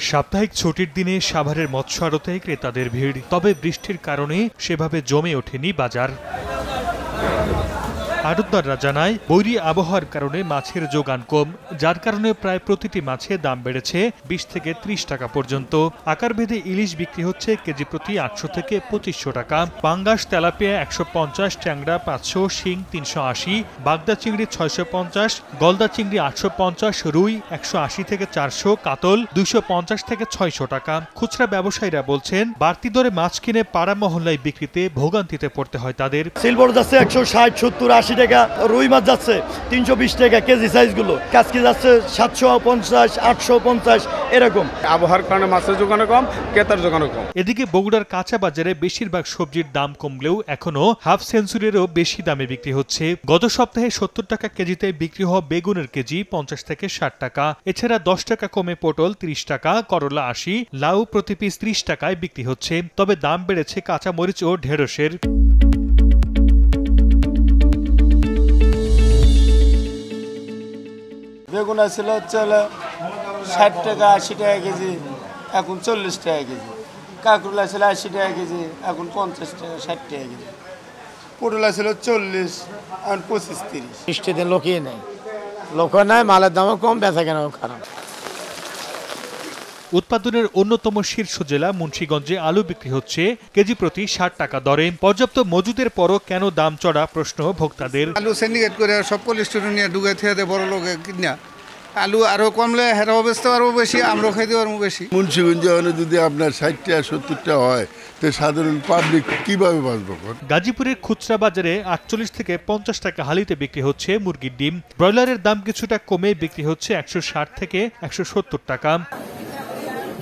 সাপ্তাহিক ছুটির দিনে সাভারের মৎস্য আড়তে ক্রেতাদের ভিড়, তবে বৃষ্টির কারণে সেভাবে জমে ওঠেনি বাজার। আড়তদাররা জানায় বৈরী আবহাওয়ার কারণে মাছের যোগান কম, যার কারণে প্রায় প্রতিটি মাছে দাম বেড়েছে 20 থেকে 30 টাকা পর্যন্ত। আকারভেদে ইলিশ বিক্রি হচ্ছে কেজি প্রতি 800 থেকে 2500 টাকা, পাঙ্গাস তেলাপিয়া 150, ট্যাংরা 500, শিং 380, বাগদা চিংড়ি 650, গলদা চিংড়ি 850, রুই 180 থেকে 400, কাতল 250 থেকে 600 টাকা। খুচরা ব্যবসায়ীরা বলছেন বাড়তি দরে মাছ কিনে পাড়া মহল্লায় বিক্রিতে ভোগান্তিতে পড়তে হয় তাদের। সিলভার যাচ্ছে 160, 70, 80 টাকা, রুই মাছ যাচ্ছে 320 টাকা কেজি সাইজগুলো, কাজকি যাচ্ছে 750, 850 এরকম। আবহাওয়ার কারণে মাছের যোগান কম, ক্রেতার যোগান কম। এদিকে বগুড়ার কাঁচা বাজারে বেশিরভাগ সবজির দাম কমলেও এখনো হাফ সেঞ্চুরিরও বেশি দামে বিক্রি হচ্ছে। গত সপ্তাহে 70 টাকা কেজিতে বিক্রি হওয়া বেগুনের কেজি 50 থেকে 60 টাকা। এছাড়া 10 টাকা কমে পটল 30 টাকা, করলা 80, লাউ প্রতি পিস 30 টাকায় বিক্রি হচ্ছে। তবে দাম বেড়েছে কাঁচা মরিচ ও ঢেঁড়সের। বেগুন ছিল 60 টাকা 80 টাকা কেজি, এখন 40 টাকা কেজি। কাঁকরোলা ছিল 80 টাকা কেজি, এখন 50 টাকা 60 টাকা কেজি। পটল ছিল 40, এখন 25-30। বৃষ্টিতে লোকই নেই, লোক নাই, মালের দামও কম, বেচা কেনাও খারাপ। উৎপাদনের অন্যতম শীর্ষ জেলা মুন্সিগঞ্জে আলু বিক্রি হচ্ছে কেজি প্রতি 60 টাকা দরে। পর্যাপ্ত মজুদের পরও কেন দাম চড়া প্রশ্ন ভোক্তাদের। আলু সিন্ডিকেট করে সব পলিস্টোরে নিয়ে ঢুকে থেকে বড় লোকে কিনা আলু আরো কমলে হেরাও বেচতে পারবো বেশি, আমরাও খাইতে পারবো বেশি। মুন্সিগঞ্জে যদি আপনার 60টা 70টা হয় তো সাধারণ পাবলিক কিভাবে বাঁচবো? গাজীপুরের খুচরা বাজারে 48 থেকে 50 টাকা হালিতে বিক্রি হচ্ছে মুরগির ডিম। ব্রয়লারের দাম কিছুটা কমে বিক্রি হচ্ছে 160 থেকে 170 টাকা।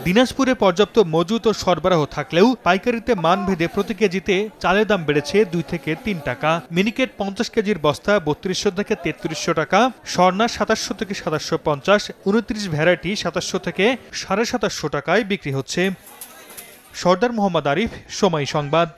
দিনাজপুরে পর্যাপ্ত মজুত ও সরবরাহ থাকলেও পাইকারিতে মানভেদে প্রতি কেজিতে চালের দাম বেড়েছে 2 থেকে 3 টাকা। মিনিকেট 50 কেজির বস্তা 3200 থেকে 3300 টাকা, স্বর্ণা 2700 থেকে 2750, 29 ভ্যারাইটি 2700 থেকে 2750 টাকায় বিক্রি হচ্ছে। সর্দার মোহাম্মদ আরিফ, সময় সংবাদ।